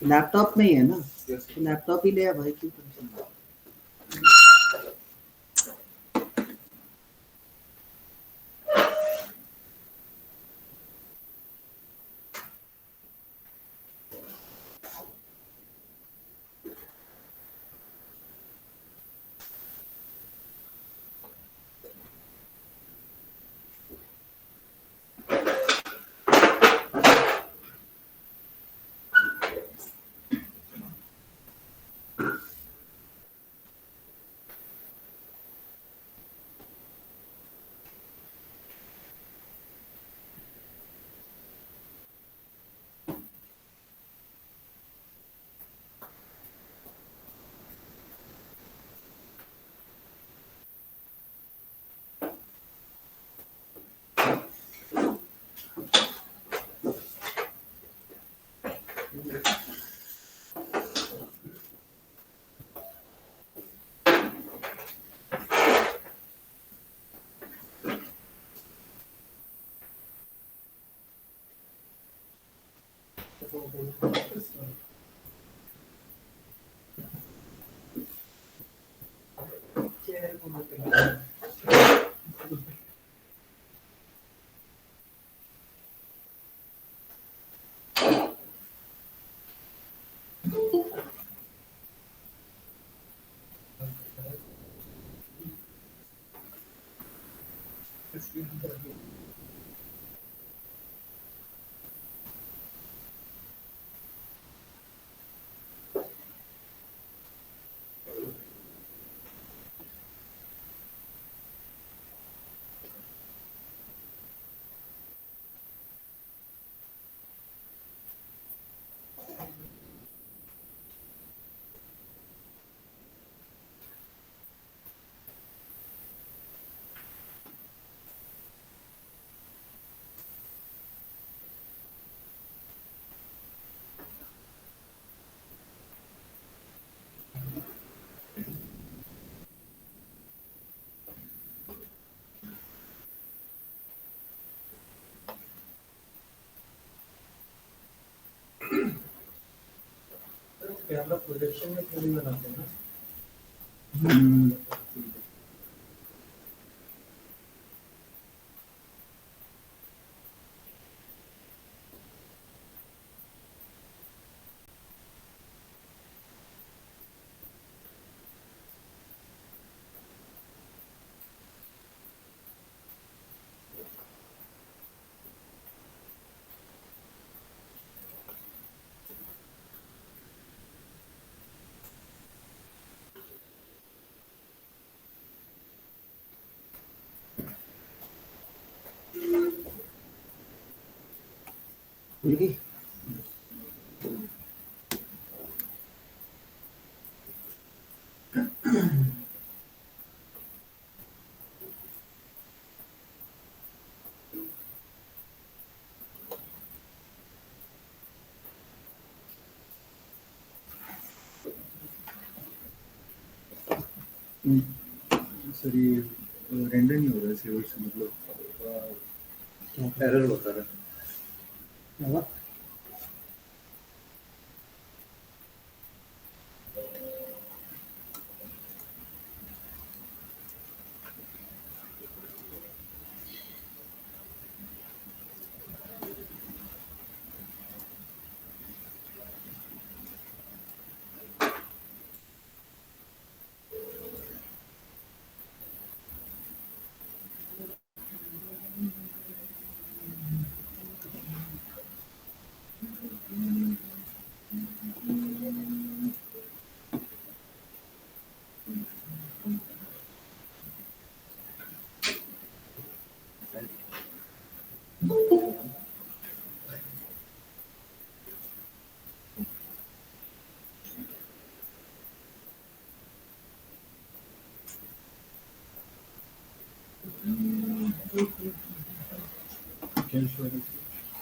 Laptop में ही है ना, लैपटॉप ही ले आ भाई, क्यों टेंशन। कैमरा प्रोजेक्शन में क्यों नहीं बनाते हैं ना? खुल गई। सर ये रेंडर नहीं हो रहा है सेवर से, मतलब एरर बता रहा है।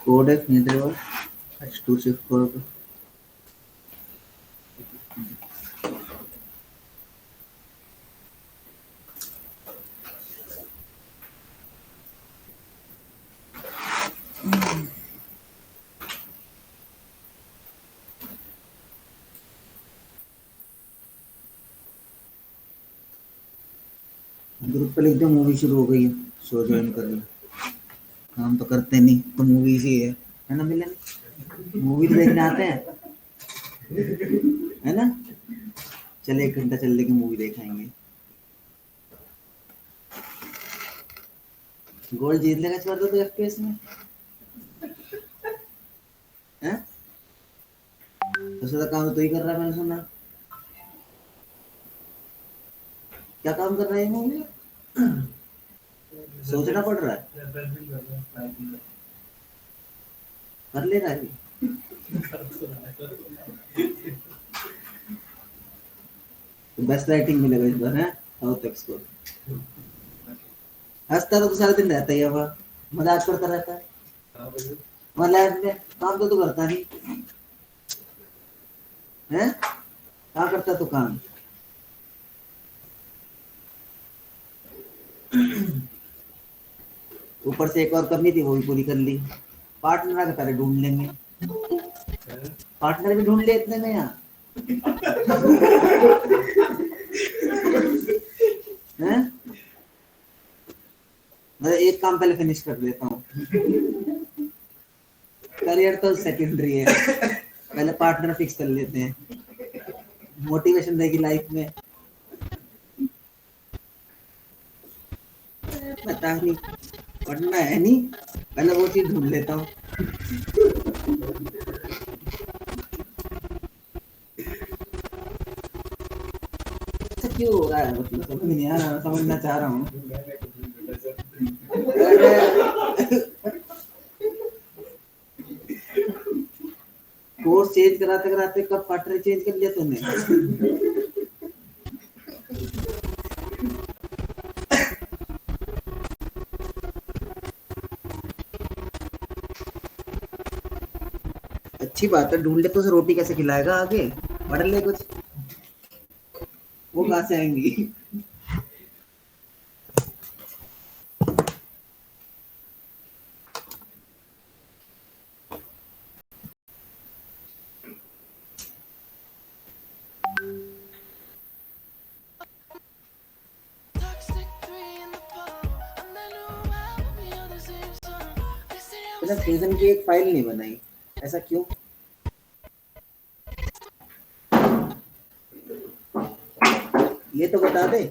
कोड है नहीं तेरे पास H264 का? ग्रुप पे लिख दो मूवी शुरू हो गई है, शो ज्वाइन कर लो। काम तो करते नहीं तो मूवीज ही है ना मिलन? मूवी देखने आते हैं, है ना? चले 1 घंटा चल लेके मूवी देखाएंगे। गोल्ड जीत लेगा कर दो तो एफपीएस में, हैं? सबसे ज्यादा काम तो तू ही कर रहा है, मैंने सुना। क्या काम कर रहा है मूवी? सोचना पड़ रहा है, कर ले रहा है अभी। तो बेस्ट राइटिंग मिलेगा इस बार, है? साउथ एक्सको हंसता तो सारा दिन रहता ही है, वह मजाक करता रहता है। वहाँ लैब में काम तो तू करता नहीं है, क्या करता तू काम? ऊपर से एक और करनी थी, वो भी पूरी कर ली। पार्टनर आके तारे ढूंढ लेंगे, पार्टनर भी ढूंढ ले इतने में यहाँ, हैं? मैं एक काम पहले फिनिश कर देता हूँ, करियर तो सेकेंडरी है, पहले पार्टनर फिक्स कर लेते हैं, मोटिवेशन रहेगी लाइफ में। पता नहीं, पढ़ना है नहीं, पहले वो चीज ढूंढ लेता हूँ। ऐसा क्यों हो रहा है, मतलब समझ नहीं आ रहा, समझना चाह रहा हूँ। कोर्स चेंज कराते कराते कब पार्टनर चेंज कर लिया तूने? अच्छी बात है, ढूंढ ले तो उसे रोटी कैसे खिलाएगा आगे, पढ़ ले कुछ, वो कहाँ से आएंगी? सीजन की एक फाइल नहीं बनाई, ऐसा क्यों? ये तो बता दे।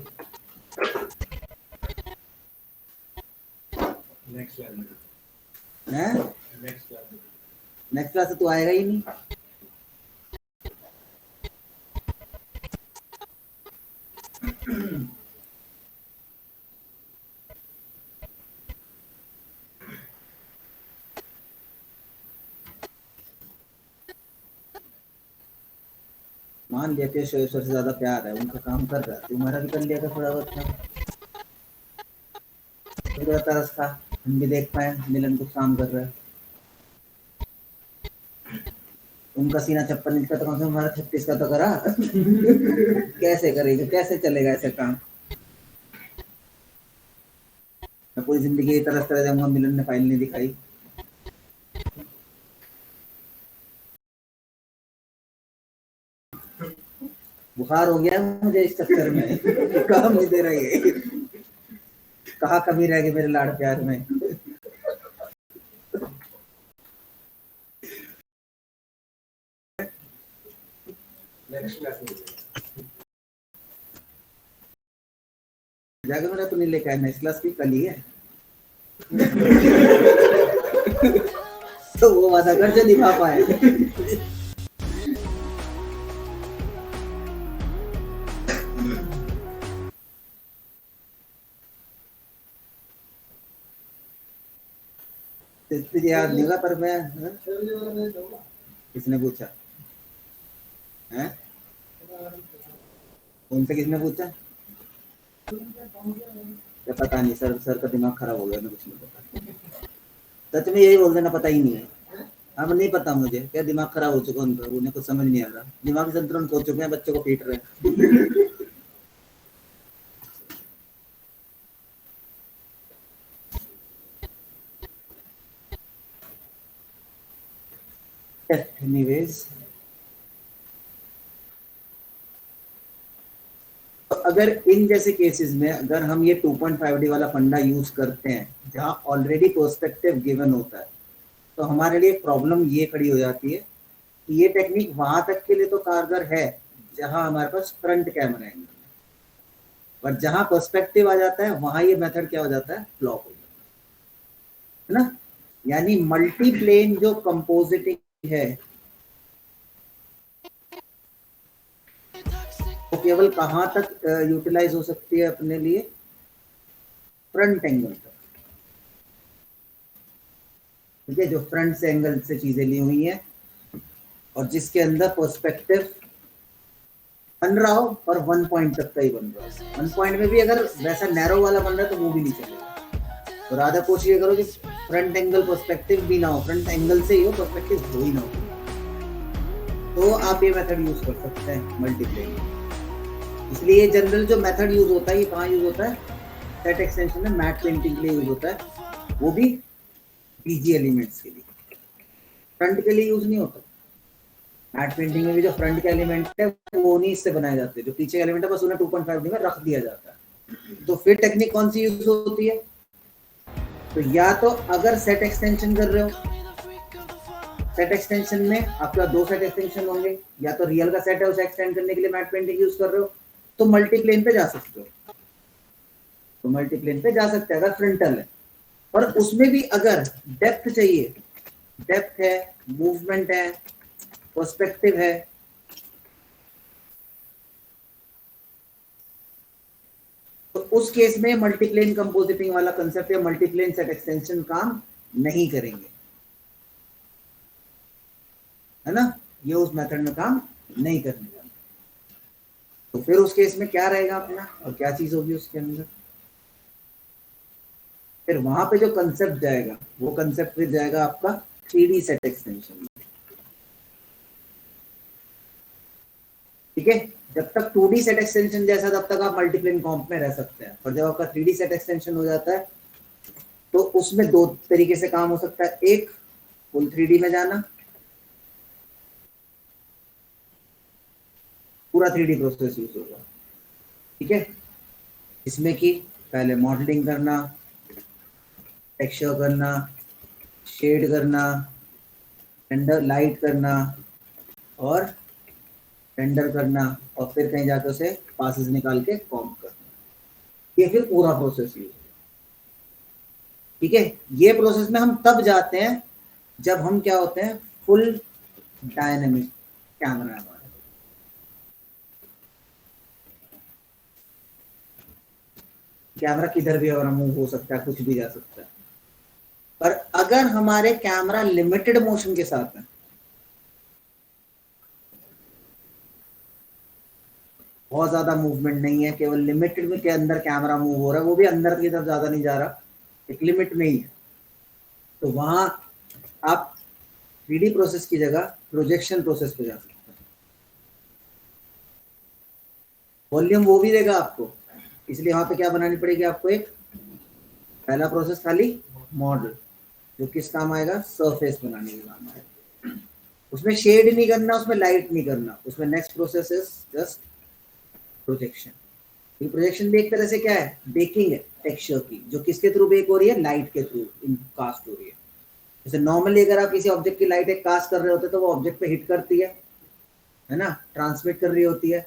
नेक्स्ट क्लास से तू आएगा ही नहीं। मान लिया कि ईश्वर से ज्यादा प्यार है, उनका काम कर रहा है, तुम्हारा भी कर लिया था थोड़ा बहुत काम, थोड़ा तरस था, हम भी देख पाए मिलन कुछ काम कर रहा है। उनका सीना 56 इंच का तो कम से कम हमारा 36 का तो करा। कैसे करेगा, कैसे चलेगा ऐसे काम? मैं पूरी जिंदगी तरस तरह जाऊंगा, मिलन ने फाइल नहीं दिखाई। बुखार हो गया मुझे इस चक्कर में, काम नहीं दे रही है, कहाँ कमी रह गई मेरे लाड़ प्यार में। जाकर मेरा तो नहीं लेके आया, नेक्स्ट क्लास की कल ही है। तो वो वादा कर जो दिखा पाए। तुझे याद नहीं होगा पर मैं, किसने पूछा है? उनसे किसने पूछा? क्या पता नहीं, सर का दिमाग खराब हो गया, मैं कुछ नहीं पता। सच में यही बोल देना, पता ही नहीं है। अब नहीं पता मुझे, क्या दिमाग खराब हो चुका उनका, उन्हें कुछ समझ नहीं आ रहा, दिमाग संतुलन खो चुके हैं, बच्चों को पीट रहे हैं। Anyways, अगर इन जैसे केसेस में अगर हम ये 2.5D वाला फंडा यूज करते हैं जहां ऑलरेडी पर्सपेक्टिव गिवन होता है, तो हमारे लिए प्रॉब्लम ये खड़ी हो जाती है कि ये टेक्निक वहां तक के लिए तो कारगर है जहां हमारे पास फ्रंट कैमरा एंगल है, पर जहां पर्सपेक्टिव आ जाता है वहां ये मेथड क्या हो जाता है, फ्लॉप हो जाता है ना। यानी मल्टीप्लेन जो कंपोजिटिंग है वो केवल कहां तक यूटिलाइज हो सकती है अपने लिए, फ्रंट एंगल तक। ठीक है, जो फ्रंट से एंगल से चीजें ली हुई हैं और जिसके अंदर पर्सपेक्टिव बन रहा हो और 1 पॉइंट तक का ही बन रहा हो। 1 पॉइंट में भी अगर वैसा नैरो वाला बन रहा है तो वो भी नहीं चलेगा। तो राधा कोशिश ये करो कि फ्रंट एंगल पर्सपेक्टिव भी ना हो, फ्रंट एंगल से ही हो, पर्सपेक्टिव हो ही ना हो, तो आप ये मेथड यूज कर सकते हैं मल्टीप्लेन। इसलिए जनरल जो मेथड यूज होता है ये कहाँ यूज होता है, सेट एक्सटेंशन में मैट पेंटिंग के लिए यूज होता है, वो भी बीजी एलिमेंट्स के लिए, फ्रंट के लिए यूज नहीं होता। मैट पेंटिंग में भी जो फ्रंट के एलिमेंट है वो नहीं इससे बनाए जाते, जो पीछे एलिमेंट है बस उन्हें 2.5D में रख दिया जाता है। तो फिर टेक्निक कौन सी यूज होती है, तो या तो अगर सेट एक्सटेंशन कर रहे हो, सेट एक्सटेंशन में आपका 2 सेट एक्सटेंशन होंगे, या तो रियल का सेट है उसे एक्सटेंड करने के लिए मैट पेंटिंग यूज कर रहे हो तो मल्टीप्लेन पे जा सकते हो, तो मल्टीप्लेन पे जा सकते हैं अगर फ्रंटल है। और उसमें भी अगर डेप्थ चाहिए, डेप्थ है, मूवमेंट है, पर्सपेक्टिव है, तो उस केस में मल्टीप्लेन कंपोजिटिंग वाला कंसेप्ट या मल्टीप्लेन सेट एक्सटेंशन काम नहीं करेंगे, है ना, ये उस मेथड में काम नहीं करने वाला। तो फिर उस केस में क्या रहेगा अपना और क्या चीज होगी उसके अंदर, फिर वहां पे जो कंसेप्ट जाएगा वो कंसेप्ट फिर जाएगा आपका 3D सेट एक्सटेंशन में। ठीक है, जब तक 2D सेट एक्सटेंशन जैसा तब तक आप मल्टीप्लेन कॉम्प में रह सकते हैं, पर जब आपका 3D सेट एक्सटेंशन हो जाता है तो उसमें 2 तरीके से काम हो सकता है, एक फुल 3D में जाना, पूरा 3D प्रोसेस यूज होगा। ठीक है, इसमें कि पहले मॉडलिंग करना, टेक्सचर करना, शेड करना, रेंडर लाइट करना और रेंडर करना, और फिर कहीं जाकर उसे पासेस निकाल के कॉम्प करना, ये फिर पूरा प्रोसेस यूज। ठीक है, ये प्रोसेस में हम तब जाते हैं जब हम क्या होते हैं, फुल डायनेमिक कैमरा हमारा। कैमरा किधर भी हमारा मूव हो सकता है, कुछ भी जा सकता है, पर अगर हमारे कैमरा लिमिटेड मोशन के साथ है, बहुत ज्यादा मूवमेंट नहीं है, केवल लिमिटेड में के अंदर कैमरा मूव हो रहा है, वो भी अंदर की तरफ ज्यादा नहीं जा रहा, एक लिमिट में ही है, तो वहां आप 3D प्रोसेस की जगह प्रोजेक्शन प्रोसेस पे जा सकते हैं। वॉल्यूम वो भी देगा आपको, इसलिए वहां पे क्या बनानी पड़ेगी आपको, एक पहला प्रोसेस खाली मॉडल, जो किस काम आएगा, सरफेस बनाने के काम आएगा, उसमें शेड नहीं करना, उसमें लाइट नहीं करना, उसमें next process is just projection. ये प्रोजेक्शन भी एक तरह से क्या है, बेकिंग है टेक्सचर की, जो किसके थ्रू बेक हो रही है, लाइट के थ्रू कास्ट हो रही है। जैसे नॉर्मली अगर आप किसी ऑब्जेक्ट की लाइट एक कास्ट कर रहे होते तो वो ऑब्जेक्ट पे हिट करती है ना, ट्रांसमिट कर रही होती है,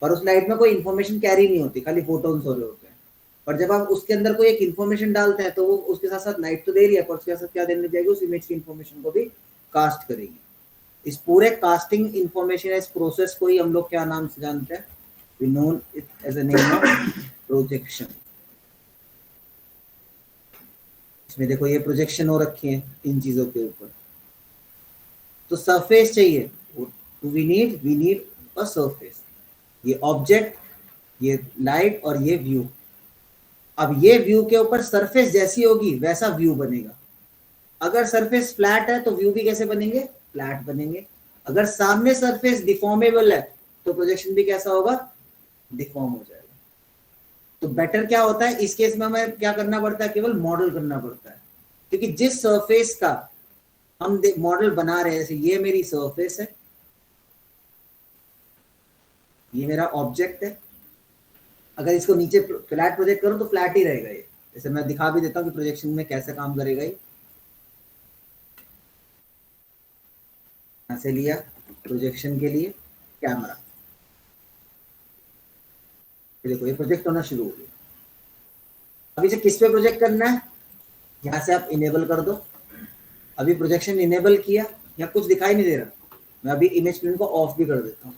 और उस लाइट में कोई इन्फॉर्मेशन कैरी नहीं होती, खाली फोटोन्स हो रहे होते हैं। और जब आप उसके अंदर कोई एक इन्फॉर्मेशन डालते हैं तो वो उसके साथ साथ लाइट तो दे रही है, पर उसके साथ क्या देने जाएगी, उस इमेज की इन्फॉर्मेशन को भी कास्ट करेगी। इस पूरे कास्टिंग इन्फॉर्मेशन, इस प्रोसेस को ही हम लोग क्या नाम से जानते हैं, we known it as a name of projection। इसमें देखो ये प्रोजेक्शन हो रखी है इन चीजों के ऊपर, तो सरफेस चाहिए, we need a surface, ये ऑब्जेक्ट, ये लाइट और ये व्यू। अब ये व्यू के ऊपर सरफेस जैसी होगी वैसा व्यू बनेगा। अगर सरफेस फ्लैट है तो व्यू भी कैसे बनेंगे, फ्लैट बनेंगे। अगर सामने सरफेस डिफॉर्मेबल है तो प्रोजेक्शन भी कैसा होगा, डिफॉर्म हो जाएगा। तो बेटर क्या होता है इस केस में, हमें क्या करना पड़ता है, केवल मॉडल करना पड़ता है, क्योंकि जिस सरफेस का हम मॉडल बना रहे हैं, जैसे ये मेरी सरफेस है, ये मेरा ऑब्जेक्ट है, अगर इसको नीचे फ्लैट प्रोजेक्ट करो तो फ्लैट ही रहेगा ये। जैसे मैं दिखा भी देता हूँ कि प्रोजेक्शन में कैसे काम करेगा ये। ऐसे लिया प्रोजेक्शन के लिए कैमरा, देखो ये प्रोजेक्ट होना शुरू हो गया। अभी से किस पे प्रोजेक्ट करना है, यहाँ से आप इनेबल कर दो। अभी प्रोजेक्शन इनेबल किया, या कुछ दिखाई नहीं दे रहा, मैं अभी इमेज प्रिंट को ऑफ भी कर देता हूँ।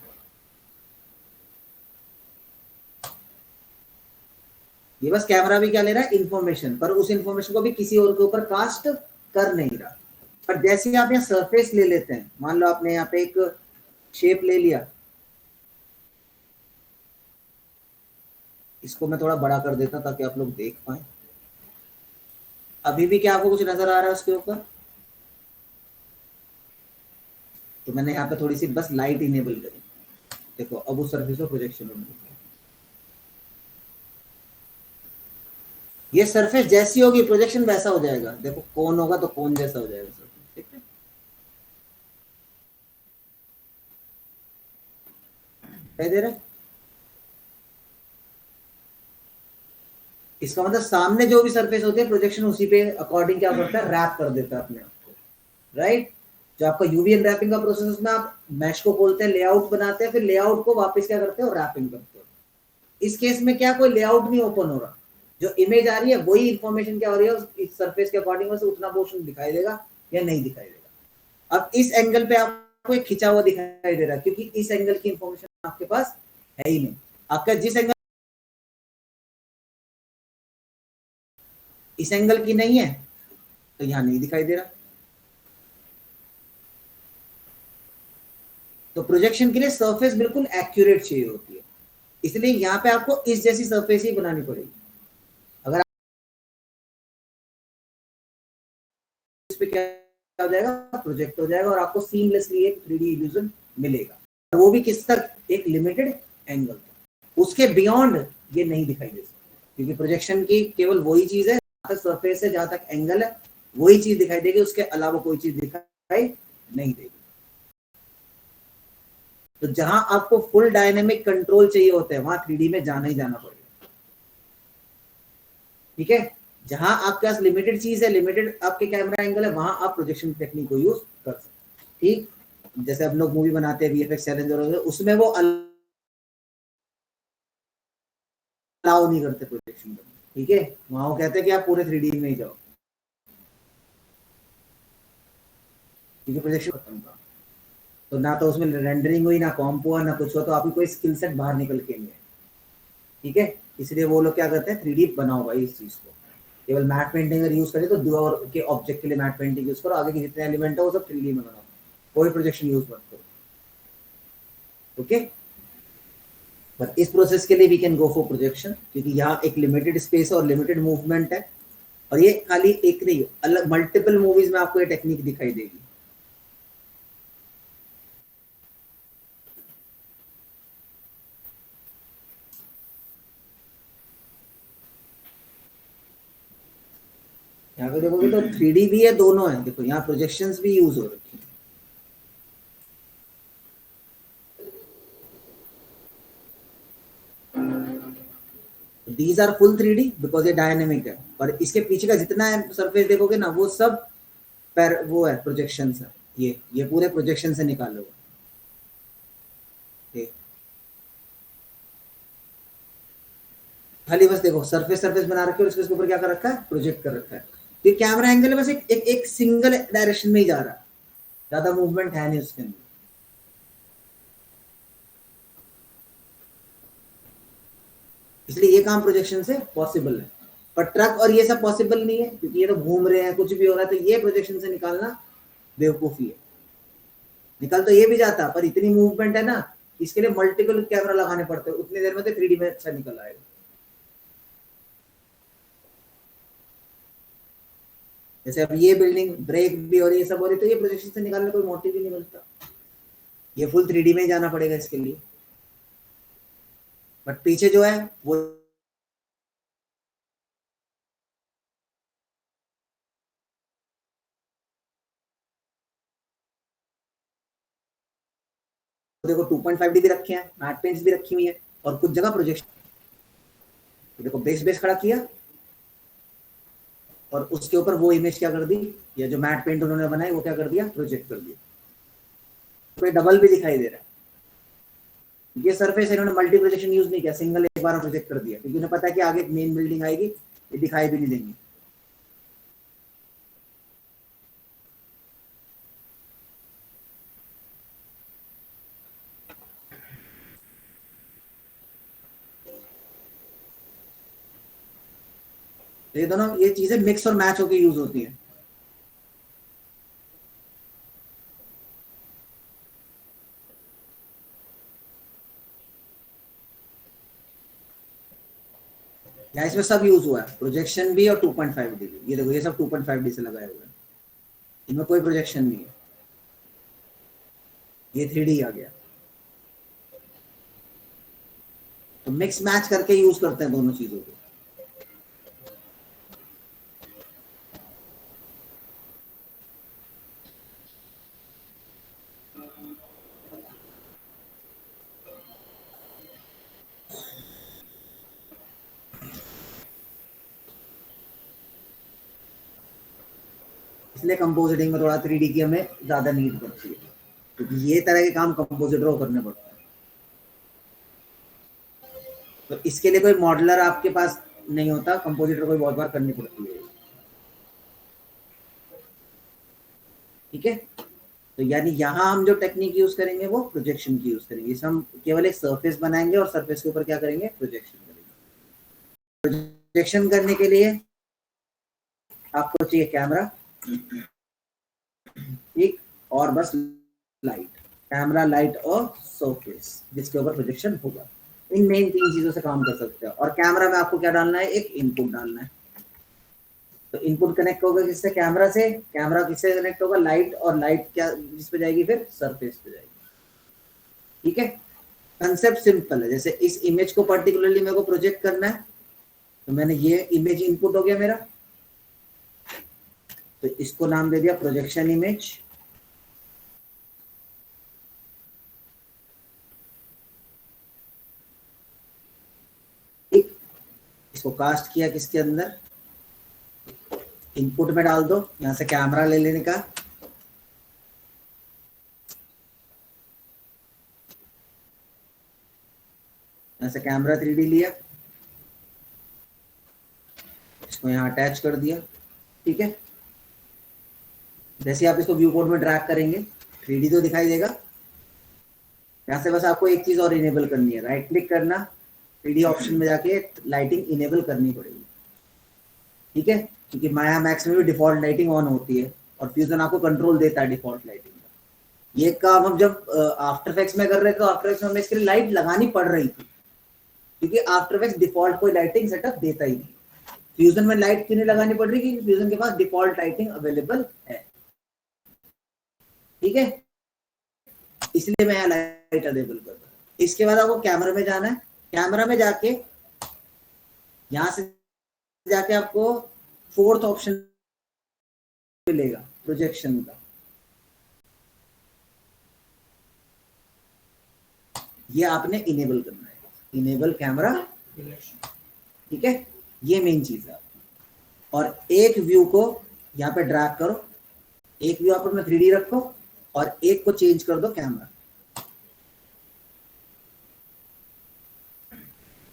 ये बस कैमरा भी क्या ले रहा है, इंफॉर्मेशन, पर उस इंफॉर्मेशन को भी किसी और के ऊपर कास्ट कर नहीं रहा। पर जैसे ही आप यहाँ सरफेस ले लेते हैं, मान लो आपने यहाँ पे एक शेप ले लिया, इसको मैं थोड़ा बड़ा कर देता ताकि आप लोग देख पाए। अभी भी क्या आपको कुछ नजर आ रहा है उसके ऊपर? तो मैंने यहाँ पे थोड़ी सी बस लाइट इनेबल करी, देखो अब उस सरफेस पर प्रोजेक्शन होने लगा। ये सरफेस जैसी होगी प्रोजेक्शन वैसा हो जाएगा। देखो कोन होगा तो कोन जैसा हो जाएगा सरफेस, ठीक है। दिखाई दे रहा है? इसका मतलब सामने जो भी सरफेस होती है प्रोजेक्शन उसी पे अकॉर्डिंग क्या करता है, रैप कर देता है अपने आप को, राइट। जो आपका यूवी अनरैपिंग का प्रोसेस, उसमें आप मैश को खोलते हैं, लेआउट बनाते हैं, फिर लेआउट को वापस क्या करते हो, रैपिंग करते हो। इस केस में क्या कोई लेआउट नहीं ओपन हो रहा, जो इमेज आ रही है वही इंफॉर्मेशन क्या हो रही है इस सरफेस के अकॉर्डिंग, से उतना पोर्शन दिखाई देगा या नहीं दिखाई देगा। अब इस एंगल पे आपको एक खिंचा हुआ दिखाई दे रहा है, क्योंकि इस एंगल की इंफॉर्मेशन आपके पास है ही नहीं। आपका जिस एंगल, इस एंगल की नहीं है तो यहां नहीं दिखाई दे रहा। तो प्रोजेक्शन के लिए सरफेस बिल्कुल एक्यूरेट चाहिए होती है, इसलिए यहाँ पे आपको इस जैसी सरफेस ही बनानी पड़ेगी। अगर इस पे क्या हो जाएगा, प्रोजेक्ट हो जाएगा और आपको सीमलेसली एक 3D इल्यूजन मिलेगा, वो भी किस तक, एक लिमिटेड एंगल तक। उसके बियॉन्ड ये नहीं दिखाई दे सकता, क्योंकि प्रोजेक्शन की केवल वही चीज है, जहां तक सरफेस है, जहां तक एंगल है, वही चीज दिखाई देगी, उसके अलावा कोई चीज दिखाई नहीं देगी। तो जहां आपको फुल डायनेमिक कंट्रोल चाहिए होते हैं वहां 3D में जाना ही जाना पड़ेगा, ठीक है। जहां आपके पास लिमिटेड चीज है, लिमिटेड आपके कैमरा एंगल है, वहां आप प्रोजेक्शन टेक्निक को यूज कर सकते हैं, ठीक। जैसे हम लोग मूवी बनाते हैं वीएफएक्स चैलेंज और उसमें वो अलाउ नहीं करते प्रोजेक्शन, ठीक है। वहां वो कहते हैं कि आप पूरे 3D में ही जाओ, क्योंकि प्रोजेक्शन खत्म था। तो ना तो उसमें रेंडरिंग हुई, ना कॉम्प हुआ, ना कुछ हुआ, तो आपकी कोई स्किल सेट बाहर निकल के नहीं है, ठीक है। इसलिए वो लोग क्या करते हैं, 3D बनाओ भाई इस चीज को। केवल मैट पेंटिंग अगर यूज करें तो दूर के ऑब्जेक्ट के लिए मैट पेंटिंग यूज करो, आगे के जितने एलिमेंट है वो सब 3D में बनाओ, कोई प्रोजेक्शन यूज मत करो, ओके। बट इस प्रोसेस के लिए we can go for projection, क्योंकि यहाँ एक लिमिटेड स्पेस और लिमिटेड मूवमेंट है, और ये खाली एक नहीं, अलग मल्टीपल मूवीज में आपको ये टेक्निक दिखाई देगी। यहाँ पे देखोगे तो 3D भी है, दोनों है। देखो यहाँ प्रोजेक्शंस भी यूज हो रखी है। These are full 3D because ये डायनेमिक है, पर इसके पीछे का जितना सरफेस देखोगे ना वो सब वो है प्रोजेक्शन है। ये पूरे प्रोजेक्शन से निकाले हुए, खाली बस देखो सरफेस सरफेस बना रखे और उसके ऊपर क्या कर रखा है, प्रोजेक्ट कर रखा है। ये कैमरा एंगल है, बस एक सिंगल डायरेक्शन में ही जा रहा है, ज्यादा मूवमेंट है नहीं उसके अंदर। इसलिए ये काम प्रोजेक्शन से पॉसिबल है, पर ट्रक और ये सब पॉसिबल नहीं है, क्योंकि ये तो घूम रहे हैं, कुछ भी हो रहा है, तो ये प्रोजेक्शन से निकालना बेवकूफी है। निकल तो ये भी जाता, पर इतनी मूवमेंट है ना, इसके लिए मल्टीपल कैमरा लगाने पड़ते हैं, उतनी देर में तो 3D में अच्छा निकल आएगा। जैसे अब ये बिल्डिंग ब्रेक भी हो रही है, सब हो रही है, तो ये प्रोजेक्शन से निकालने कोई मोटिव ही नहीं मिलता, ये फुल 3D में ही जाना पड़ेगा इसके लिए। बट पीछे जो है वो देखो 2.5D भी रखे हैं, मैट पेंट्स भी रखी हुई है, और कुछ जगह प्रोजेक्शन तो देखो बेस बेस खड़ा किया और उसके ऊपर वो इमेज क्या कर दी, या जो मैट पेंट उन्होंने बनाई वो क्या कर दिया, प्रोजेक्ट कर दिया। कोई डबल भी दिखाई दे रहा है। ये सरफेस इन्होंने मल्टी प्रोजेक्शन यूज नहीं किया, सिंगल एक बार प्रोजेक्ट कर दिया, क्योंकि उन्हें पता है कि आगे मेन बिल्डिंग आएगी, ये दिखाई भी नहीं देंगे। ये दोनों ये चीजें मिक्स और मैच होकर यूज होती है। यहाँ इसमें सब यूज हुआ है, प्रोजेक्शन भी और 2.5D भी। ये देखो ये सब 2.5D से लगाए हुए हैं, इनमें कोई प्रोजेक्शन नहीं है, ये 3D आ गया। तो मिक्स मैच करके यूज करते हैं दोनों चीजों को। इसलिए कंपोजिटिंग में थोड़ा 3D की हमें ज्यादा नीड पड़ती है, क्योंकि ये तरह के काम कंपोजिटर को करने पड़ते हैं। तो इसके लिए कोई मॉडलर आपके पास नहीं होता, कंपोजिटर को बहुत बार करनी पड़ती है। ठीक है, तो यानी यहाँ हम जो टेक्निक यूज करेंगे वो प्रोजेक्शन की यूज करेंगे। इसमें हम केवल एक सरफेस बनाएंगे और सरफेस के ऊपर क्या करेंगे, प्रोजेक्शन करेंगे। प्रोजेक्शन करने के लिए आपको चाहिए कैमरा, ठीक, और बस लाइट, कैमरा, लाइट और सरफेस जिसके ऊपर प्रोजेक्शन होगा। इन मेन 3 चीजों से काम कर सकते हैं। और कैमरा में आपको क्या डालना है, एक इनपुट डालना है। तो इनपुट कनेक्ट होगा किससे, कैमरा से। कैमरा किससे कनेक्ट होगा, लाइट, और लाइट क्या जिस पे जाएगी, फिर सरफेस पे जाएगी। ठीक है, कंसेप्ट सिंपल है। जैसे इस इमेज को पर्टिकुलरली मेरे को प्रोजेक्ट करना है, तो मैंने ये इमेज इनपुट हो गया मेरा, तो इसको नाम दे दिया प्रोजेक्शन इमेज। इसको कास्ट किया किसके अंदर, इनपुट में डाल दो। यहां से कैमरा ले लेने का, यहां से कैमरा 3D लिया, इसको यहां अटैच कर दिया। ठीक है, जैसे आप इसको व्यू कोड में ड्रैग करेंगे 3D तो दिखाई देगा। यहां से बस आपको एक चीज और इनेबल करनी है, राइट क्लिक करना, 3D ऑप्शन में जाके लाइटिंग इनेबल करनी पड़ेगी। ठीक है, क्योंकि माया मैक्स में भी डिफॉल्ट लाइटिंग ऑन होती है और फ्यूजन आपको कंट्रोल देता है डिफॉल्ट लाइटिंग का। ये काम हम जब आफ्टर इफेक्ट्स में कर रहे थे, तो आफ्टर इफेक्ट्स में हमें इसके लिए लाइट लगानी पड़ रही थी, क्योंकि आफ्टर इफेक्ट्स डिफॉल्ट कोई लाइटिंग सेटअप देता ही नहीं। फ्यूजन में लाइट क्यों नहीं लगानी पड़ रही, क्योंकि फ्यूजन के पास डिफॉल्ट लाइटिंग अवेलेबल है। ठीक है, इसलिए मैं लाइट अवेलेबल कर रहा हूं। इसके बाद आपको कैमरा में जाना है। कैमरा में जाके यहां से जाके आपको 4th ऑप्शन मिलेगा प्रोजेक्शन का, ये आपने इनेबल करना है, इनेबल कैमरा। ठीक है, ये मेन चीज है। और एक व्यू को यहाँ पे ड्रैग करो, एक व्यू आप अपना 3D रखो और एक को चेंज कर दो कैमरा।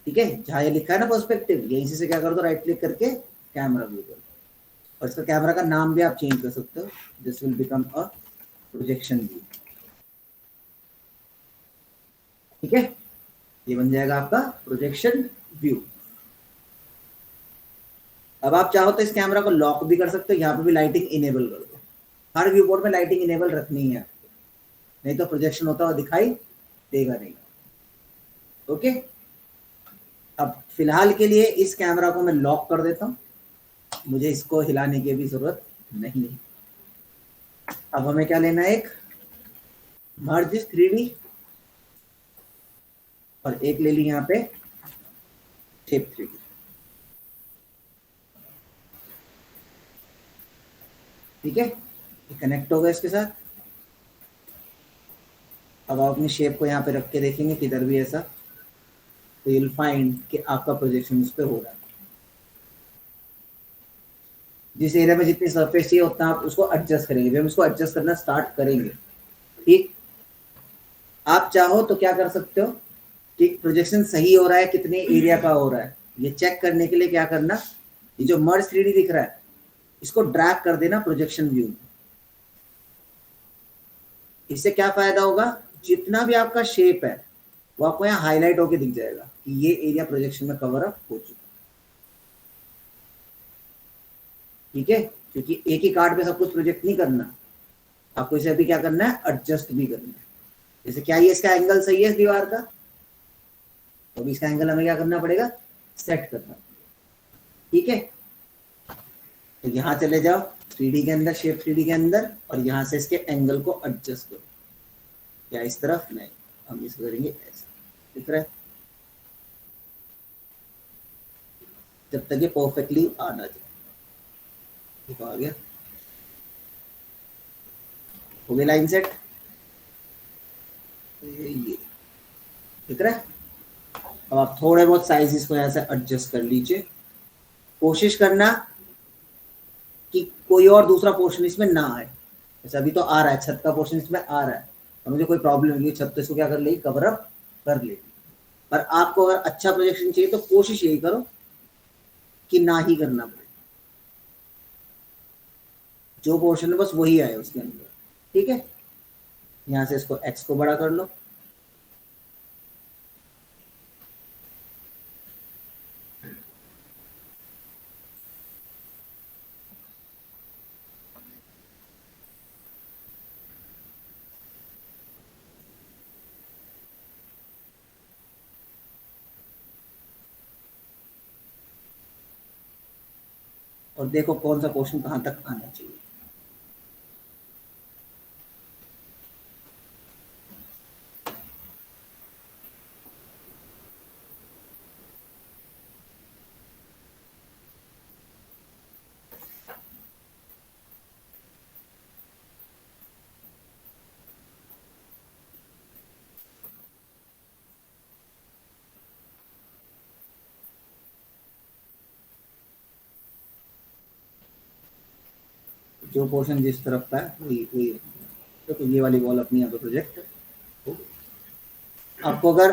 ठीक है, जहां ये लिखा है ना पर्सपेक्टिव, यहीं से क्या कर दो, राइट क्लिक करके कैमरा व्यू कर दो। और इसका कैमरा का नाम भी आप चेंज कर सकते हो, this will become a projection view. ठीक है, ये बन जाएगा आपका प्रोजेक्शन व्यू। अब आप चाहो तो इस कैमरा को लॉक भी कर सकते हो, यहाँ पे भी लाइटिंग इनेबल कर दो। हर व्यू पोर्ट में लाइटिंग इनेबल रखनी है आपको, नहीं तो प्रोजेक्शन होता हुआ दिखाई देगा नहीं। ओके, अब फिलहाल के लिए इस कैमरा को मैं लॉक कर देता हूं, मुझे इसको हिलाने की भी जरूरत नहीं है। अब हमें क्या लेना है, एक मर्ज 3D और एक ले ली यहाँ पे शेप 3D। ठीक है, ये कनेक्ट होगा इसके साथ। अब आप अपनी शेप को यहाँ पे रख के देखेंगे किधर भी ऐसा तो you'll find कि आपका प्रोजेक्शन उस पर हो रहा है। जिस एरिया में जितनी सरफेस चाहिए उतना आप उसको एडजस्ट करेंगे। जब हम उसको एडजस्ट करना स्टार्ट करेंगे, ठीक, आप चाहो तो क्या कर सकते हो कि प्रोजेक्शन सही हो रहा है, कितने एरिया का हो रहा है, ये चेक करने के लिए क्या करना, ये जो मर्ज 3D दिख रहा है इसको ड्रैग कर देना प्रोजेक्शन व्यू में। इससे क्या फायदा होगा, जितना भी आपका शेप है वो आपको यहाँ हाईलाइट होके दिख जाएगा कि ये एरिया प्रोजेक्शन में कवर अप हो चुका है। ठीक है, क्योंकि एक ही कार्ड पे सब कुछ प्रोजेक्ट नहीं करना, आपको इसे अभी क्या करना है, एडजस्ट भी करना है। जैसे क्या ये इसका एंगल सही है इस दीवार का, तो अभी इसका एंगल हमें क्या करना पड़ेगा, सेट करना। ठीक है, तो यहां चले जाओ 3D के अंदर, शेप 3D के अंदर, और यहां से इसके एंगल को एडजस्ट करो। क्या इस तरफ, नहीं, हम इसको करेंगे ऐसे, दिख रहा है, जब तक ये परफेक्टली आ ना जाए। ठीक, आ गया, हो गया लाइन सेट, ये दिख रहा है। अब आप थोड़े बहुत साइजेस को यहाँ से एडजस्ट कर लीजिए। कोशिश करना कि कोई और दूसरा पोर्शन इसमें ना आए। जैसे अभी तो आ रहा है, छत का पोर्शन इसमें आ रहा है, तो मुझे कोई प्रॉब्लम नहीं है, छत तो इसको क्या कर लेगी, कवर अप कर लेगी। पर आपको अगर अच्छा प्रोजेक्शन चाहिए तो कोशिश यही करो कि ना ही करना पड़े, जो पोर्शन है बस वही आए उसके अंदर। ठीक है, यहाँ से इसको एक्स को बड़ा कर लो, और देखो कौन सा पोर्शन कहाँ तक आना चाहिए। जो पोर्शन जिस तरफ का है वही वही, तो ये वाली वॉल अपनी यहाँ पे प्रोजेक्ट हो गई। आपको अगर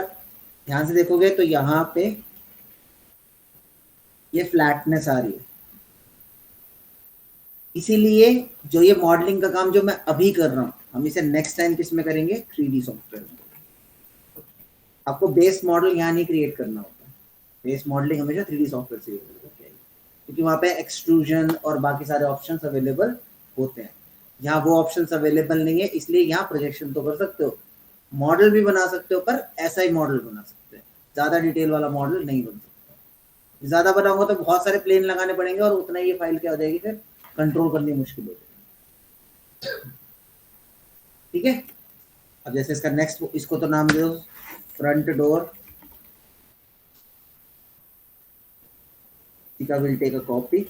ध्यान से देखोगे तो यहाँ पे ये फ्लैटनेस आ रही है, इसीलिए जो ये मॉडलिंग का काम जो मैं अभी कर रहा हूँ, हम इसे नेक्स्ट टाइम किस में करेंगे, 3D सॉफ्टवेयर में। आपको बेस मॉडल यहाँ नहीं क्रिएट करना होता, बेस मॉडलिंग हमेशा 3D सॉफ्टवेयर से होती है, क्योंकि वहाँ पे एक्सट्रूजन और बाकी सारे ऑप्शंस अवेलेबल होते हैं। यहाँ वो ऑप्शंस अवेलेबल नहीं है, इसलिए यहाँ प्रोजेक्शन तो कर सकते हो, मॉडल भी बना सकते हो, पर ऐसा ही मॉडल बना सकते हैं, ज़्यादा डिटेल वाला मॉडल नहीं बन सकता। ज़्यादा बनाऊंगा तो बहुत सारे प्लेन लगाने पड़ेंगे और उतना ही ये फाइल क्या हो जाएगी, फिर कंट्रोल करनी मुश्किल हो जाएगी। ठीक है, अब जैसे इसका नेक्स्ट, इसको तो नाम दो फ्रंट डोर, ठीक है, विल टेक अ कॉपी,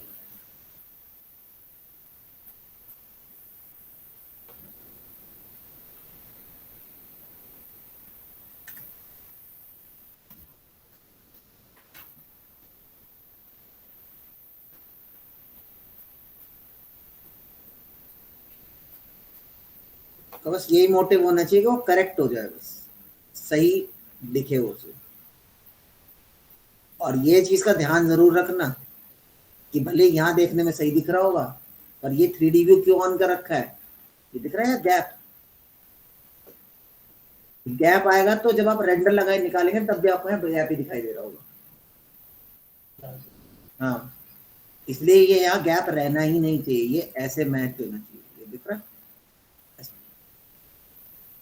तो बस यही मोटिव होना चाहिए कि वो करेक्ट हो जाए, बस सही दिखे वो उसे। और ये चीज का ध्यान जरूर रखना कि भले यहाँ देखने में सही दिख रहा होगा, पर ये 3D व्यू क्यों ऑन कर रखा है, ये दिख रहा है गैप, गैप आएगा तो जब आप रेंडर लगाए निकालेंगे तब भी आपको यहाँ गैप ही दिखाई दे रहा होगा। हाँ, इसलिए ये यहाँ गैप रहना ही नहीं चाहिए, ये ऐसे मैच होना चाहिए, ये दिख रहा है,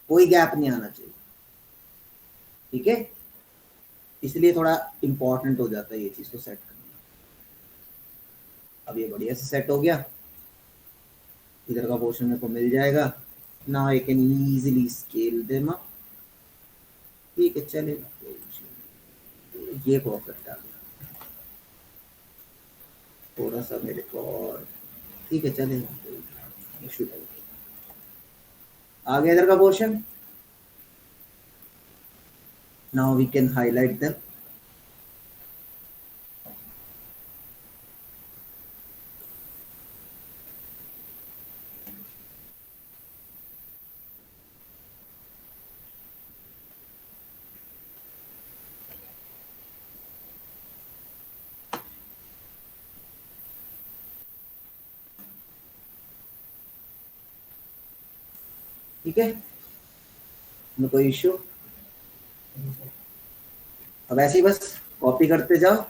कोई गैप नहीं आना चाहिए। ठीक है, इसलिए थोड़ा इंपॉर्टेंट हो जाता है ये चीज को सेट करना। अब ये बढ़िया से सेट हो गया, इधर का पोर्शन मेरे को मिल जाएगा। Now I can easily scale them up. ठीक है, चलेगा, ये परफेक्ट आ गया, थोड़ा सा मेरे को और, ठीक है चलेगा, इशू नहीं। आ गया इधर का portion, now we can highlight them. ठीक है, में कोई इश्यू। अब ऐसे ही बस कॉपी करते जाओ,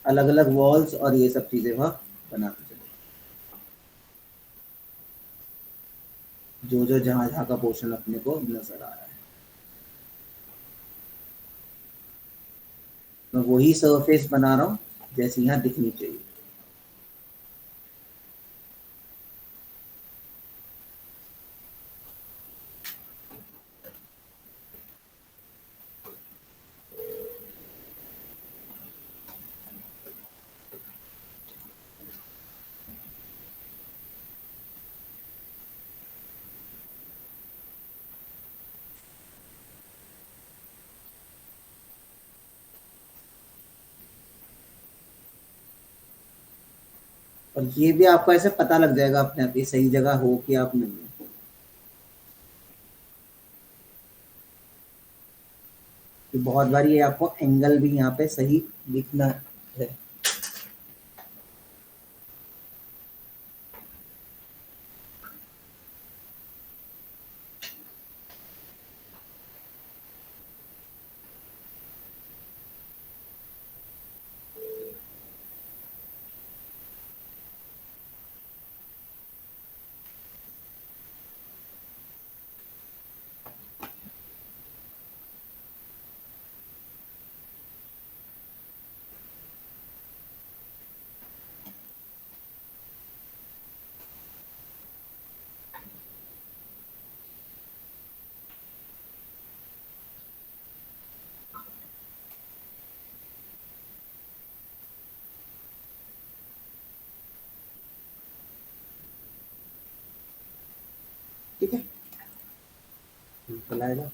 अलग अलग वॉल्स और ये सब चीजें वहां बनाते चलो, जो जो जहां जहां का पोर्शन अपने को नजर आ रहा है। मैं वही सरफेस बना रहा हूँ जैसे यहाँ दिखनी चाहिए। और ये भी आपको ऐसे पता लग जाएगा अपने आप, ये सही जगह हो कि आप नहीं हो। कि बहुत बार ये आपको एंगल भी यहाँ पे सही दिखना है। ठीक है, बिल्कुल आएगा।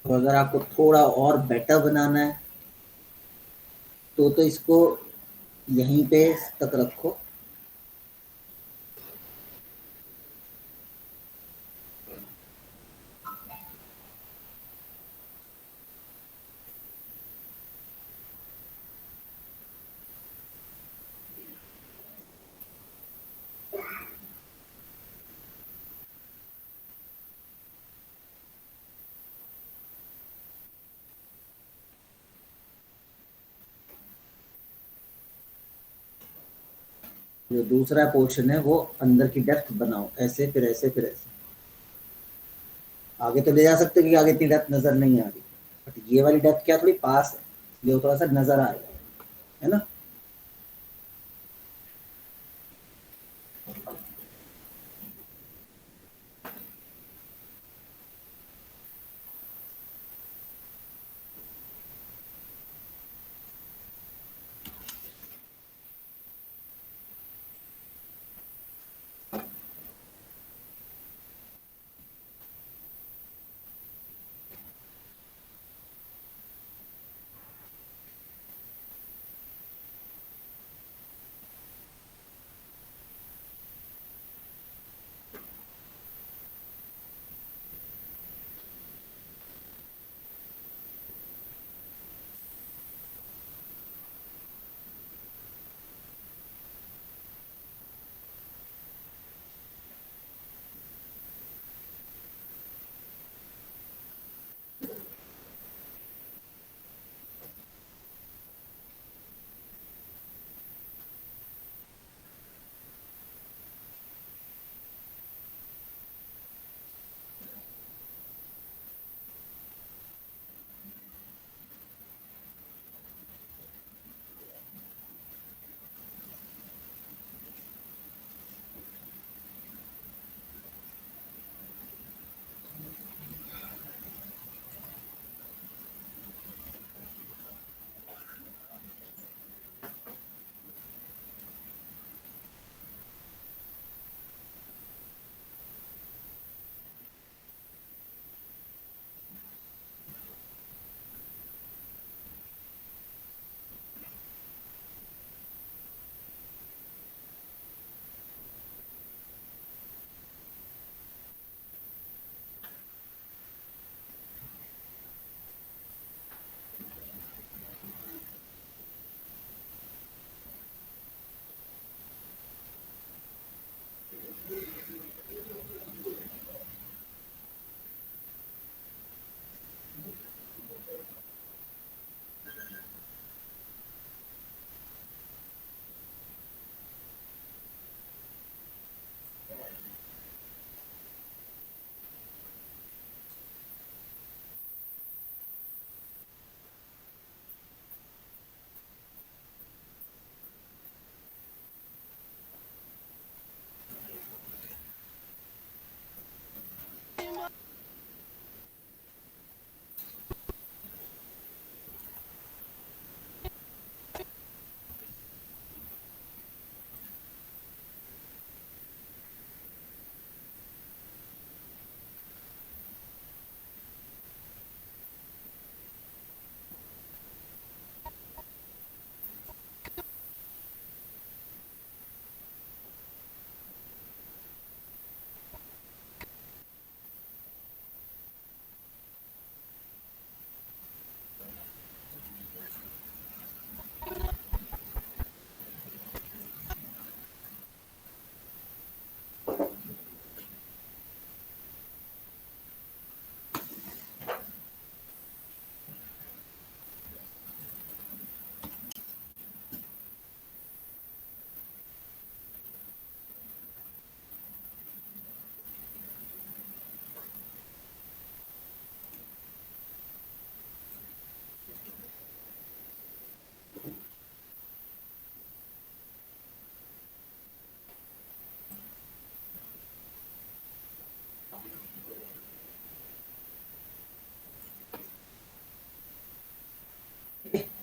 तो अगर आपको थोड़ा और बेटर बनाना है तो इसको यहीं पे तक रखो। जो दूसरा पोर्शन है वो अंदर की डेप्थ बनाओ, ऐसे फिर ऐसे फिर ऐसे। आगे तो ले जा सकते हो कि आगे इतनी डेप्थ नजर नहीं आ रही, बट ये वाली डेप्थ क्या थोड़ी पास है, इसलिए वो थोड़ा सा नजर आएगा, है ना।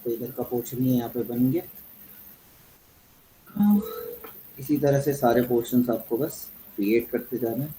तो इधर का पोर्शन ही यहाँ पे बन गया। हाँ, इसी तरह से सारे पोर्शंस आपको बस क्रिएट करते जाना है।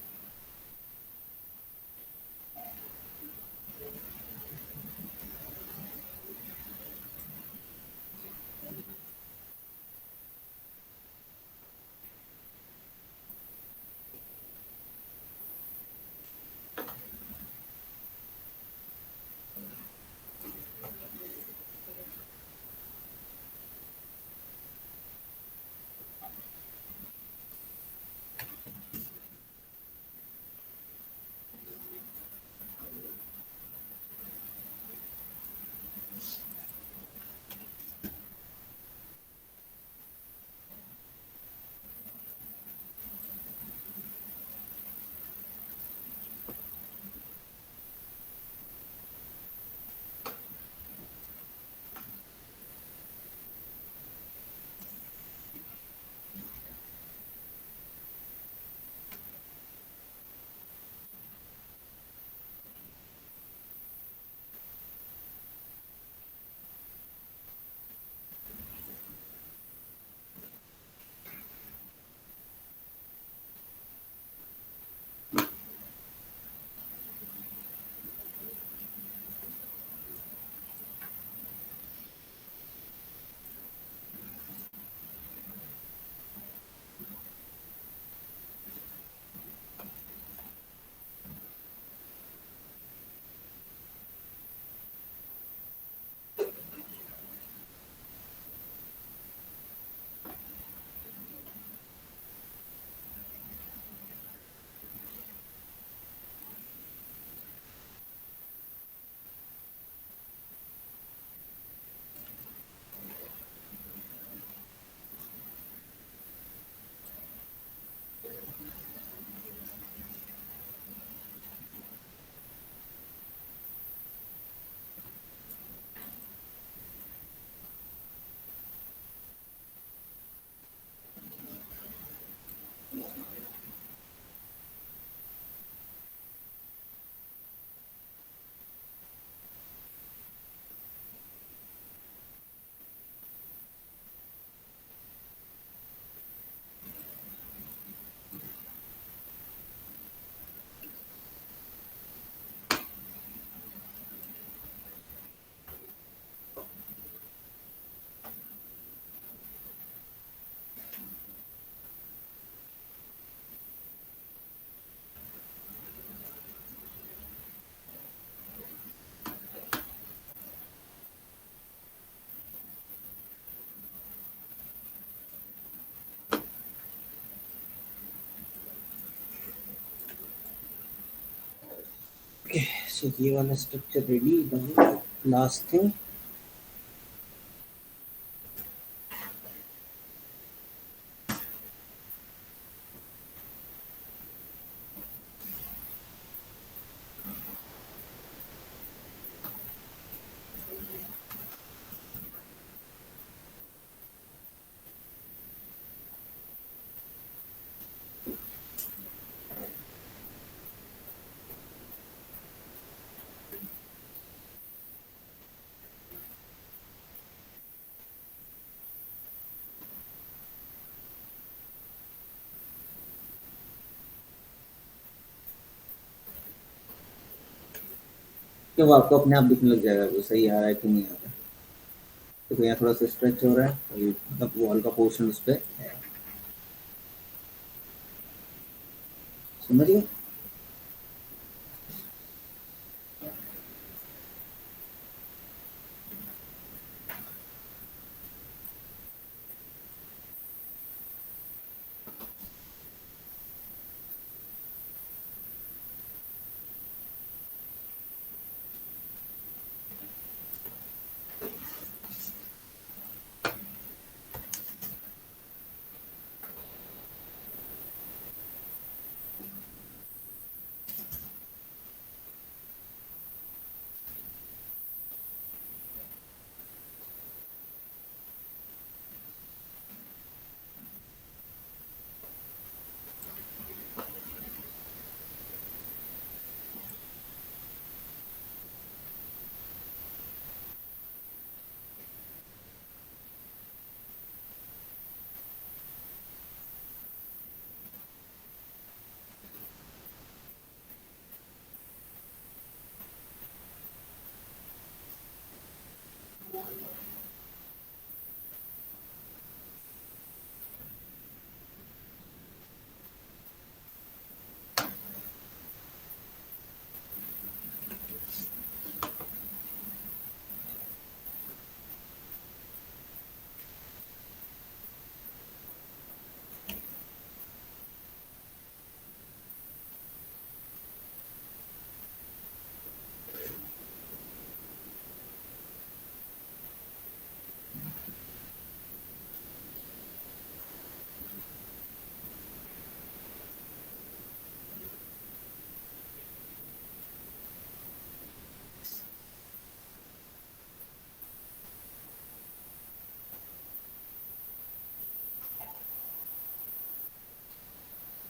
ओके, सो ये वाला स्ट्रक्चर रेडी। लास्ट थिंग, कि वो आपको अपने आप दिखने लग जाएगा वो सही आ रहा है कि नहीं आ रहा है। तो यहाँ थोड़ा सा स्ट्रेच हो रहा है, अभी मतलब वॉल का पोर्शन उस पर है। समझिए।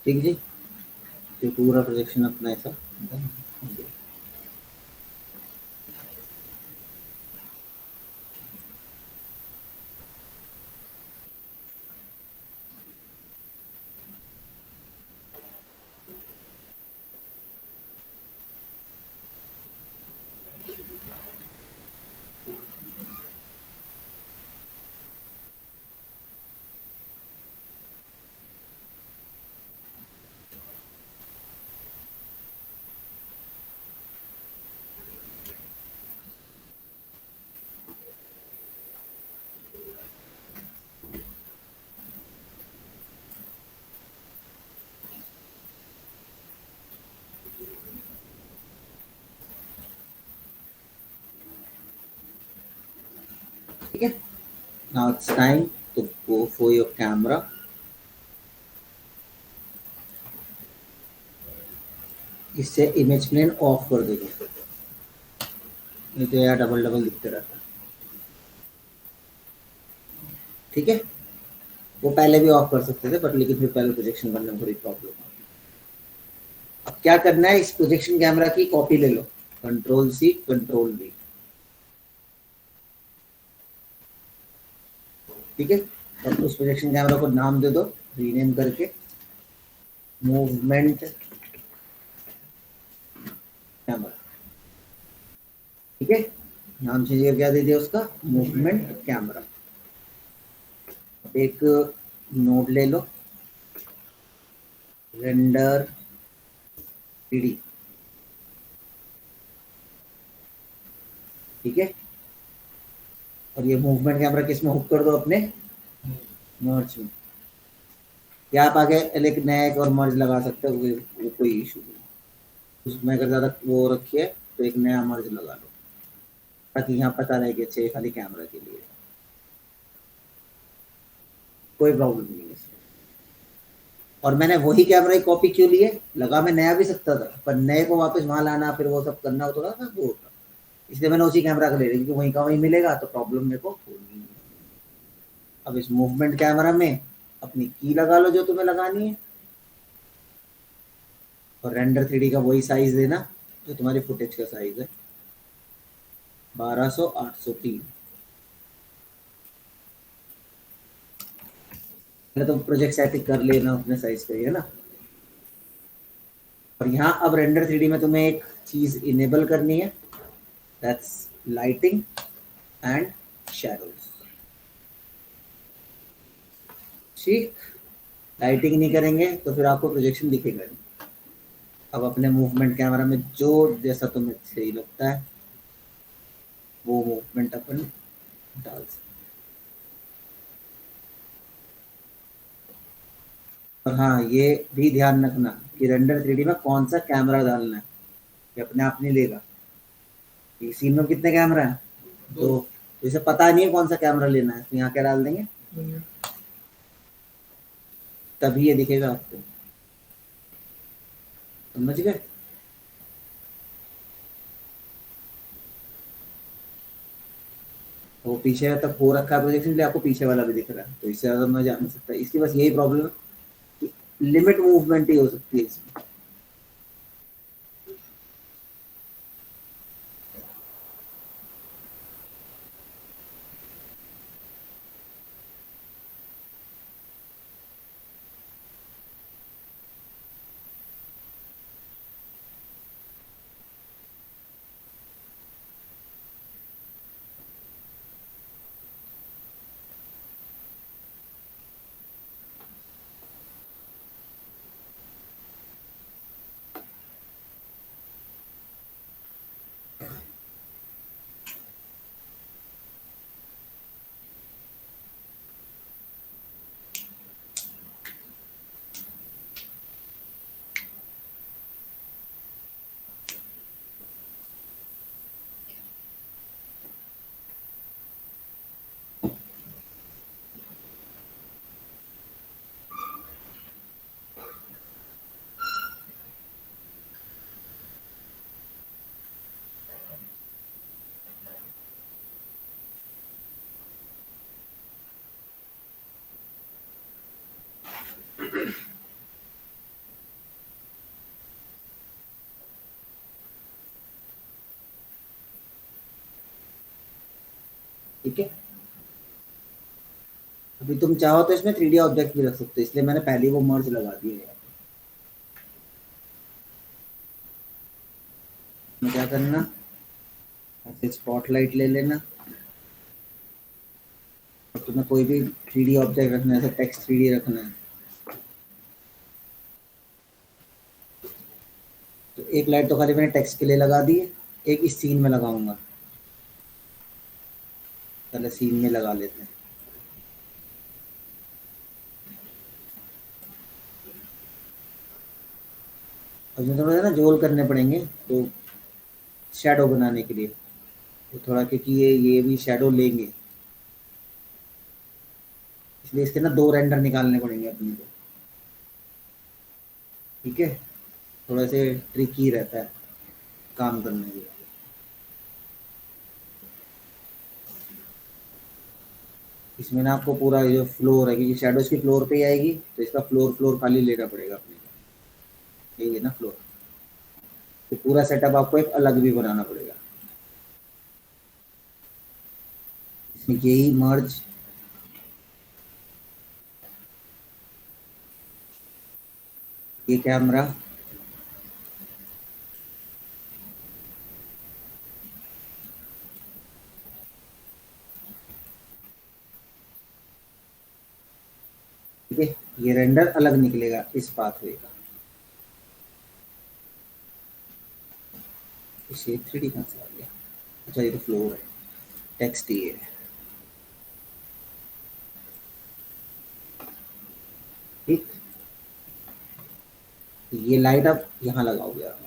ठीक जी, तो पूरा प्रोजेक्शन अपना ऐसा ठीक है। Now it's time to go for your camera. इससे इमेज प्लेन ऑफ कर देंगे, नहीं तो यार डबल डबल दिखते रहता है। ठीक है, वो पहले भी ऑफ कर सकते थे बट लेकिन फिर पहले प्रोजेक्शन करने में थोड़ी प्रॉब्लम है। अब क्या करना है, इस प्रोजेक्शन कैमरा की कॉपी ले लो, कंट्रोल सी कंट्रोल वी। ठीक है, और उस प्रोजेक्शन कैमरा को नाम दे दो, रीनेम करके मूवमेंट कैमरा। ठीक है, नाम चेंज करके क्या दे दिया उसका, मूवमेंट कैमरा। एक नोड ले लो, रेंडर 3D। ठीक है, और ये मूवमेंट कैमरा किस में हुक कर दो, अपने मर्ज में। या आप आगे एक नया एक और मर्ज लगा सकते हो, वो कोई इशू नहीं। उसमें अगर ज़्यादा वो रखिए तो एक नया मर्ज लगा लो, ताकि यहाँ पता रहे कि अच्छे खाली कैमरा के लिए, कोई प्रॉब्लम नहीं है इसमें। और मैंने वही कैमरा की कॉपी क्यों लिए, लगा मैं नया भी सकता था, पर नए को वापस वहां लाना फिर वो सब करना थोड़ा सा वो होता, इसलिए मैंने उसी कैमरा का ले लिया, क्योंकि वहीं का वहीं मिलेगा तो प्रॉब्लम मेरे को होनी है। अब इस मूवमेंट कैमरा में अपनी की लगा लो जो तुम्हें लगानी है, और रेंडर 3D का वही साइज देना जो तुम्हारी फुटेज का साइज है, 1200/803। पहले तो प्रोजेक्ट सेटिंग कर लेना अपने साइज का, है ना। और यहाँ अब रेंडर 3D में तुम्हें एक चीज इनेबल करनी है, दैट्स लाइटिंग एंड शैडोज। ठीक, लाइटिंग नहीं करेंगे तो फिर आपको प्रोजेक्शन दिखेगा नहीं। अब अपने मूवमेंट कैमरा में जो जैसा तुम्हें सही लगता है वो मूवमेंट अपन डाल सकते। और हाँ, ये भी ध्यान रखना कि रेंडर 3D में कौन सा कैमरा डालना है, ये अपने आप नहीं लेगा। ये सीन में कितने कैमरा है, तो इसे पता नहीं है कौन सा कैमरा लेना है, तो यहाँ क्या डाल देंगे, तभी ये दिखेगा आपको। समझ गए। वो पीछे तक हो रखा है प्रोजेक्शन, इसलिए आपको पीछे वाला भी दिख रहा है, तो इससे ज्यादा मैं जा नहीं सकता। इसकी बस यही प्रॉब्लम है कि लिमिट मूवमेंट ही हो सकती है इसमें। ठीक है। अभी तुम चाहो तो इसमें 3D ऑब्जेक्ट भी रख सकते हो, इसलिए मैंने पहले ही वो मर्ज लगा दिया है। इसमें क्या करना, ऐसे स्पॉटलाइट ले लेना, और तुम्हें कोई भी 3D ऑब्जेक्ट रखना है, जैसे टेक्स्ट 3D रखना है, तो एक लाइट तो खाली मैंने टेक्स्ट के लिए लगा दी है, एक इस सीन में लगाऊंगा। पहले सीन में लगा लेते हैं। अब इसमें थोड़ा ना जोल करने पड़ेंगे, तो शैडो बनाने के लिए, तो थोड़ा, क्योंकि ये भी शैडो लेंगे, इसलिए इसके ना दो रेंडर निकालने पड़ेंगे अपने को। ठीक है, थोड़ा से ट्रिकी रहता है काम करने के लिए। इसमें ना आपको पूरा ये जो फ्लोर है, क्योंकि शैडो इसकी फ्लोर पे ही आएगी, तो इसका फ्लोर फ्लोर खाली लेना पड़ेगा अपने को, यही है ना फ्लोर। तो पूरा सेटअप आपको एक अलग भी बनाना पड़ेगा। इसमें यही मर्ज, ये कैमरा, ठीक है, ये रेंडर अलग निकलेगा इस पाथवे का। शेप 3D कहाँ से आ गया? अच्छा, ये तो फ्लोर है, टेक्स्ट ये है। ठीक, ये लाइट आप यहाँ लगाओगे आप।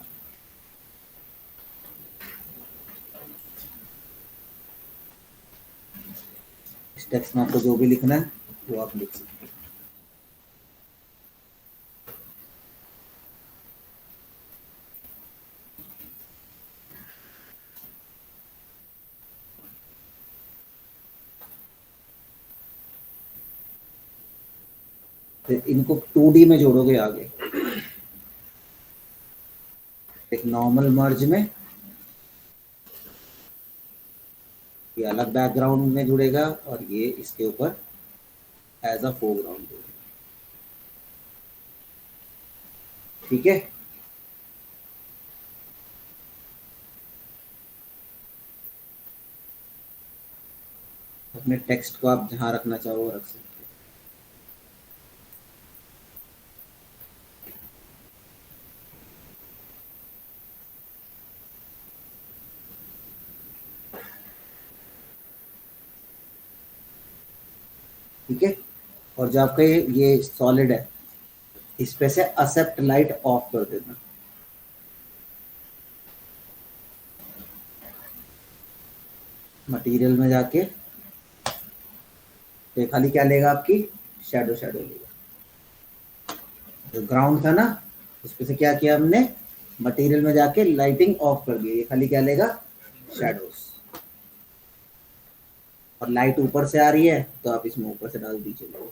इस टेक्स्ट में आपको जो भी लिखना है वो आप लिख सकते हैं। फिर इनको 2D में जोड़ोगे आगे, एक नॉर्मल मर्ज में, ये अलग बैकग्राउंड में जुड़ेगा और ये इसके ऊपर एज अ फोरग्राउंड जुड़ेगा। ठीक है, अपने टेक्स्ट को आप जहां रखना चाहो वो रख सकते हो। ठीक है, और जब आपका ये सॉलिड है, इस पे से एक्सेप्ट लाइट ऑफ कर देना। मटेरियल में जाके, तो खाली क्या लेगा आपकी, शैडो शैडो लेगा। जो ग्राउंड था ना, उसपे से क्या किया हमने, मटेरियल में जाके लाइटिंग ऑफ कर दी, ये खाली क्या लेगा, शैडोज। और लाइट ऊपर से आ रही है तो आप इसमें ऊपर से डाल दीजिए लोग।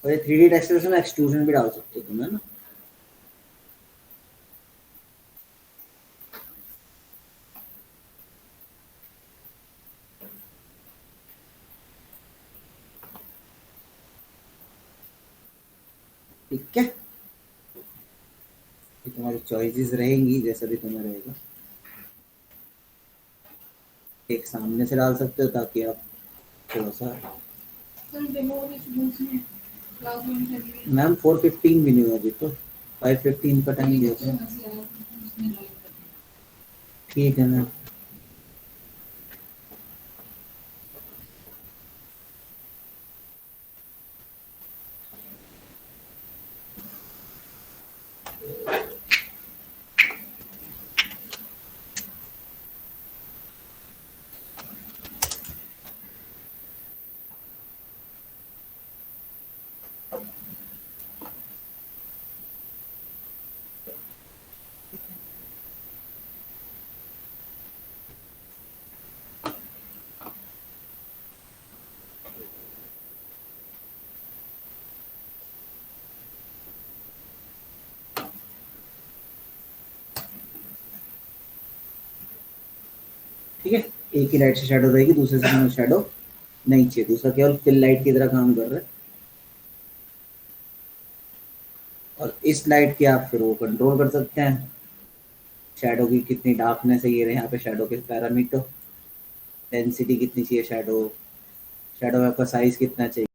और ये 3D टेक्सचर में एक्सट्रूजन भी डाल सकते हो तुम, है ना। ठीक है, ये तुम्हारी चॉइसेस रहेंगी, जैसा भी तुम्हें रहेगा। एक सामने से डाल सकते हो ताकि आप थोड़ा सा, मैम 4:15 भी नहीं हुआ अभी तो, 5:15 का टाइम दिया था। ठीक है मैम। ठीक है, एक ही लाइट से शेडो रहेगी, दूसरे से शेडो नहीं चाहिए, दूसरा केवल फिल लाइट की तरह काम कर रहा है। और इस लाइट की आप फिर वो कंट्रोल कर सकते हैं, शेडो की कितनी डार्कनेस है, ये रहे यहाँ पे शेडो के पैरामीटर, डेंसिटी कितनी चाहिए शेडो, शेडो का साइज कितना चाहिए।